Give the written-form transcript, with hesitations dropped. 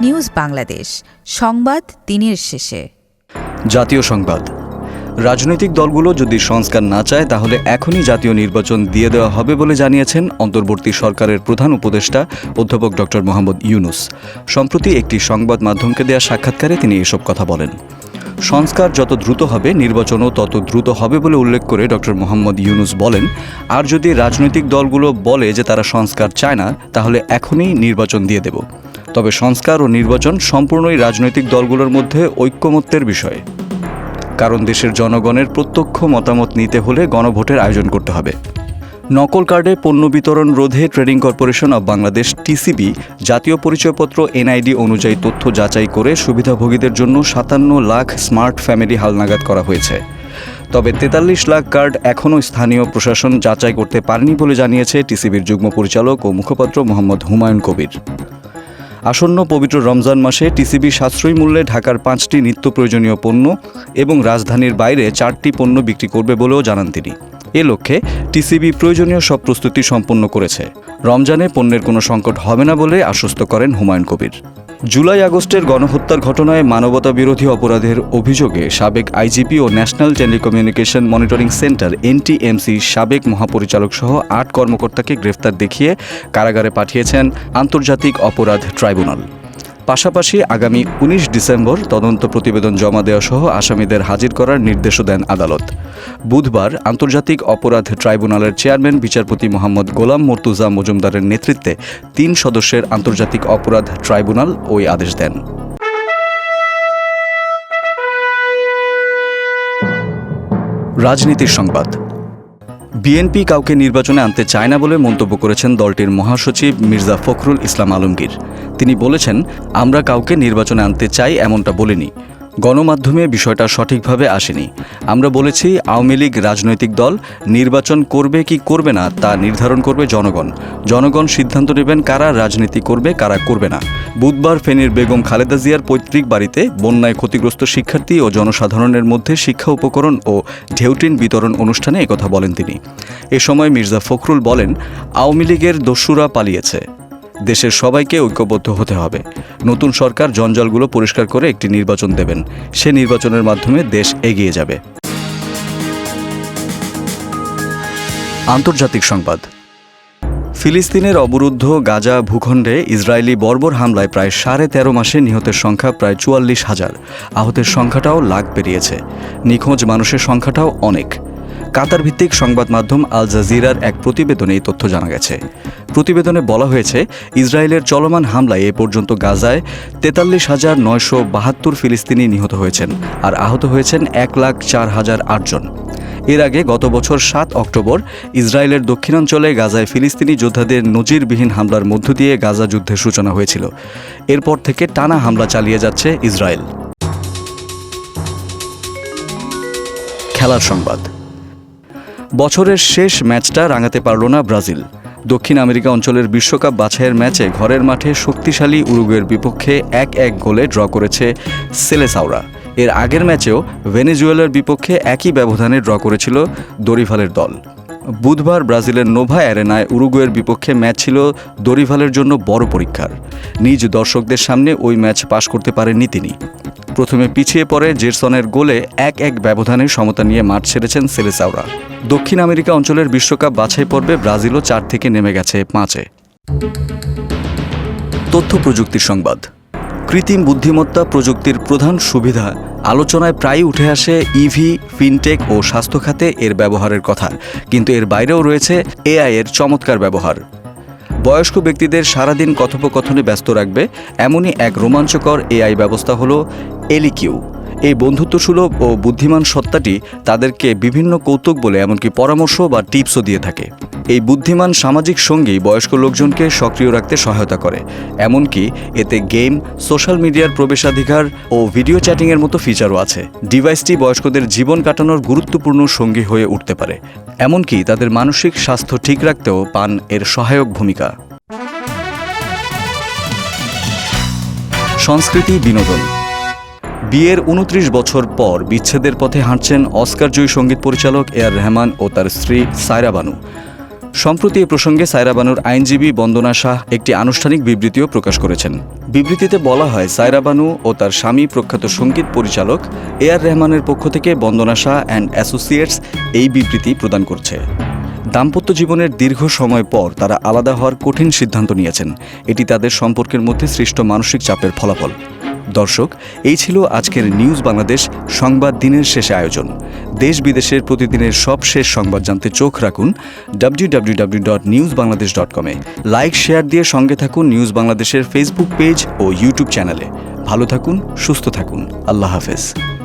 News Bangladesh, সংবাদ দিনের শেষে। জাতীয় সংবাদ। রাজনৈতিক দলগুলো যদি সংস্কার না চায় তাহলে এখনই জাতীয় নির্বাচন দিয়ে দেওয়া হবে বলে জানিয়েছেন অন্তর্বর্তী সরকারের প্রধান উপদেষ্টা অধ্যাপক ড. মোহাম্মদ ইউনূস। সম্প্রতি একটি সংবাদ মাধ্যমকে দেয়া সাক্ষাৎকারে তিনি এসব কথা বলেন। সংস্কার যত দ্রুত হবে, নির্বাচনও তত দ্রুত হবে বলে উল্লেখ করে ড. মোহাম্মদ ইউনূস বলেন, আর যদি রাজনৈতিক দলগুলো বলে যে তারা সংস্কার চায় না, তাহলে এখনই নির্বাচন দিয়ে দেব। তবে সংস্কার ও নির্বাচন সম্পূর্ণই রাজনৈতিক দলগুলোর মধ্যে ঐক্যমত্যের বিষয়। কারণ দেশের জনগণের প্রত্যক্ষ মতামত নিতে হলে গণভোটের আয়োজন করতে হবে। নকল কার্ডে পণ্য বিতরণ রোধে trading corporation of Bangladesh TCB জাতীয় পরিচয়পত্র এনআইডি অনুযায়ী তথ্য যাচাই করে সুবিধাভোগীদের জন্য ৫৭ লাখ স্মার্ট ফ্যামিলি হালনাগাদ করা হয়েছে। তবে ৪৩ লাখ কার্ড এখনও স্থানীয় প্রশাসন যাচাই করতে পারেনি বলে জানিয়েছে টিসিবির যুগ্ম পরিচালক ও মুখপাত্র মোহাম্মদ হুমায়ুন কবির। আসন্ন পবিত্র রমজান মাসে টিসিবি সাশ্রয়ী মূল্যে ঢাকার ৫টি নিত্য প্রয়োজনীয় পণ্য এবং রাজধানীর বাইরে ৪টি পণ্য বিক্রি করবে বলেও জানান তিনি। এ লক্ষ্যে টিসিবি প্রয়োজনীয় সব প্রস্তুতি সম্পন্ন করেছে। রমজানে পণ্যের কোনো সংকট হবে না বলে আশ্বস্ত করেন হুমায়ুন কবির। জুলাই আগস্টের গণহত্যার ঘটনায় মানবতাবিরোধী অপরাধের অভিযোগে সাবেক আইজিপি ও national telecommunication monitoring centre NTMC সাবেক মহাপরিচালক সহ ৮ কর্মকর্তাকে গ্রেফতার দেখিয়ে কারাগারে পাঠিয়েছেন আন্তর্জাতিক অপরাধ ট্রাইব্যুনাল। পাশাপাশি আগামী ১৯ ডিসেম্বর তদন্ত প্রতিবেদন জমা দেওয়া সহ আসামিদের হাজির করার নির্দেশও দেন আদালত। বুধবার আন্তর্জাতিক অপরাধ ট্রাইব্যুনালের চেয়ারম্যান বিচারপতি মোহাম্মদ গোলাম মর্তুজা মজুমদারের নেতৃত্বে ৩ সদস্যের আন্তর্জাতিক অপরাধ ট্রাইব্যুনাল ওই আদেশ দেন। রাজনীতির সংবাদ। বিএনপি কাউকে নির্বাচনে আনতে চায় না বলে মন্তব্য করেছেন দলটির মহাসচিব মির্জা ফখরুল ইসলাম আলমগীর। তিনি বলেছেন, আমরা কাউকে নির্বাচনে আনতে চাই এমনটা বলিনি। গণমাধ্যমে বিষয়টা সঠিকভাবে আসেনি। আমরা বলেছি আওয়ামী লীগ রাজনৈতিক দল, নির্বাচন করবে কি করবে না তা নির্ধারণ করবে জনগণ। জনগণ সিদ্ধান্ত নেবেন কারা রাজনীতি করবে, কারা করবে না। বুধবার ফেনীর বেগম খালেদা জিয়ার পৈতৃক বাড়িতে বন্যায় ক্ষতিগ্রস্ত শিক্ষার্থী ও জনসাধারণের মধ্যে শিক্ষা উপকরণ ও ঢেউটিন বিতরণ অনুষ্ঠানে একথা বলেন তিনি। এ সময় মির্জা ফখরুল বলেন, আওয়ামী লীগের দস্যুরা পালিয়েছে। দেশের সবাইকে ঐক্যবদ্ধ হতে হবে। নতুন সরকার জঞ্জালগুলো পরিষ্কার করে একটি নির্বাচন দেবেন। সে নির্বাচনের মাধ্যমে দেশ এগিয়ে যাবে। আন্তর্জাতিক সংবাদ। ফিলিস্তিনের অবরুদ্ধ গাজা ভূখণ্ডে ইসরায়েলি বর্বর হামলায় প্রায় ১৩.৫ মাসে নিহতের সংখ্যা প্রায় ৪৪,০০০। আহতের সংখ্যাটাও লাখ পেরিয়েছে। নিখোঁজ মানুষের সংখ্যাটাও অনেক। কাতার ভিত্তিক সংবাদ মাধ্যম আল জাজিরার এক প্রতিবেদনে এই তথ্য জানা গেছে। প্রতিবেদনে বলা হয়েছে, ইসরায়েলের চলমান হামলায় এ পর্যন্ত গাজায় ৪৩,৯৭২ ফিলিস্তিনি নিহত হয়েছেন আর আহত হয়েছেন ১,০৪,০৮ জন। এর আগে গত বছর ৭ অক্টোবর ইসরায়েলের দক্ষিণাঞ্চলে গাজায় ফিলিস্তিনি যোদ্ধাদের নজিরবিহীন হামলার মধ্য দিয়ে গাজা যুদ্ধের সূচনা হয়েছিল। এরপর থেকে টানা হামলা চালিয়ে যাচ্ছে ইসরায়েল। খেলার সংবাদ। বছরের শেষ ম্যাচটা রাঙাতে পারল না ব্রাজিল। দক্ষিণ আমেরিকা অঞ্চলের বিশ্বকাপ বাছাইয়ের ম্যাচে ঘরের মাঠে শক্তিশালী উরুগুয়ের বিপক্ষে ১-১ গোলে ড্র করেছে সেলেসাওরা। এর আগের ম্যাচেও ভেনেজুয়েলার বিপক্ষে একই ব্যবধানে ড্র করেছিল দরিভালের দল। বুধবার ব্রাজিলের নোভা অ্যারেনায় উরুগুয়ের বিপক্ষে ম্যাচ ছিল দরিভালের জন্য বড় পরীক্ষার। নিজ দর্শকদের সামনে ওই ম্যাচ পাশ করতে পারেননি তিনি। প্রথমে পিছিয়ে পড়ে জেরসনের গোলে ১-১ ব্যবধানে সমতা নিয়ে মাঠ ছেড়েছেন সেলেসাওরা। দক্ষিণ আমেরিকা অঞ্চলের বিশ্বকাপ বাছাই পর্বে ব্রাজিলও ৪ থেকে নেমে গেছে ৫-এ। তথ্য প্রযুক্তির সংবাদ। কৃত্রিম বুদ্ধিমত্তা প্রযুক্তির প্রধান সুবিধা আলোচনায় প্রায়ই উঠে আসে ইভি, ফিনটেক ও স্বাস্থ্য খাতে এর ব্যবহারের কথা, কিন্তু এর বাইরেও রয়েছে এআই এর চমৎকার ব্যবহার। বয়স্ক ব্যক্তিদের সারাদিন কথোপকথনে ব্যস্ত রাখবে এমনই এক রোমাঞ্চকর এআই ব্যবস্থা হলো এলিকিউ। এই বন্ধুত্বসুলভ ও বুদ্ধিমান সত্তাটি তাদেরকে বিভিন্ন কৌতুক বলে এমনকি পরামর্শ বা টিপসও দিয়ে থাকে। এই বুদ্ধিমান সামাজিক সঙ্গী বয়স্ক লোকজনকে সক্রিয় রাখতে সহায়তা করে। এমনকি এতে গেম, সোশ্যাল মিডিয়ার প্রবেশাধিকার ও ভিডিও চ্যাটিংয়ের মতো ফিচারও আছে। ডিভাইসটি বয়স্কদের জীবন কাটানোর গুরুত্বপূর্ণ সঙ্গী হয়ে উঠতে পারে। এমনকি তাদের মানসিক স্বাস্থ্য ঠিক রাখতেও পান এর সহায়ক ভূমিকা। সংস্কৃতি, বিনোদন। বিয়ের ২৯ বছর পর বিচ্ছেদের পথে হাঁটছেন অস্কারজয়ী সঙ্গীত পরিচালক এ আর রহমান ও তার স্ত্রী সায়রা বানু। সম্প্রতি এ প্রসঙ্গে সায়রা বানুর আইনজীবী বন্দনা শাহ একটি আনুষ্ঠানিক বিবৃতিও প্রকাশ করেছেন। বিবৃতিতে বলা হয়, সায়রা বানু ও তার স্বামী প্রখ্যাত সঙ্গীত পরিচালক এআর রহমানের পক্ষ থেকে বন্দনা শাহ অ্যান্ড অ্যাসোসিয়েটস এই বিবৃতি প্রদান করছে। দাম্পত্য জীবনের দীর্ঘ সময় পর তারা আলাদা হওয়ার কঠিন সিদ্ধান্ত নিয়েছেন। এটি তাদের সম্পর্কের মধ্যে সৃষ্ট মানসিক চাপের ফলাফল। দর্শক, এই ছিল আজকের নিউজ বাংলাদেশ সংবাদ দিনের শেষে আয়োজন। দেশ বিদেশের প্রতিদিনের সব শেষ সংবাদ জানতে চোখ রাখুন www.newsbangladesh.com-এ। লাইক শেয়ার দিয়ে সঙ্গে থাকুন নিউজ বাংলাদেশের ফেসবুক পেজ ও ইউটিউব চ্যানেলে। ভালো থাকুন, সুস্থ থাকুন। আল্লাহ হাফেজ।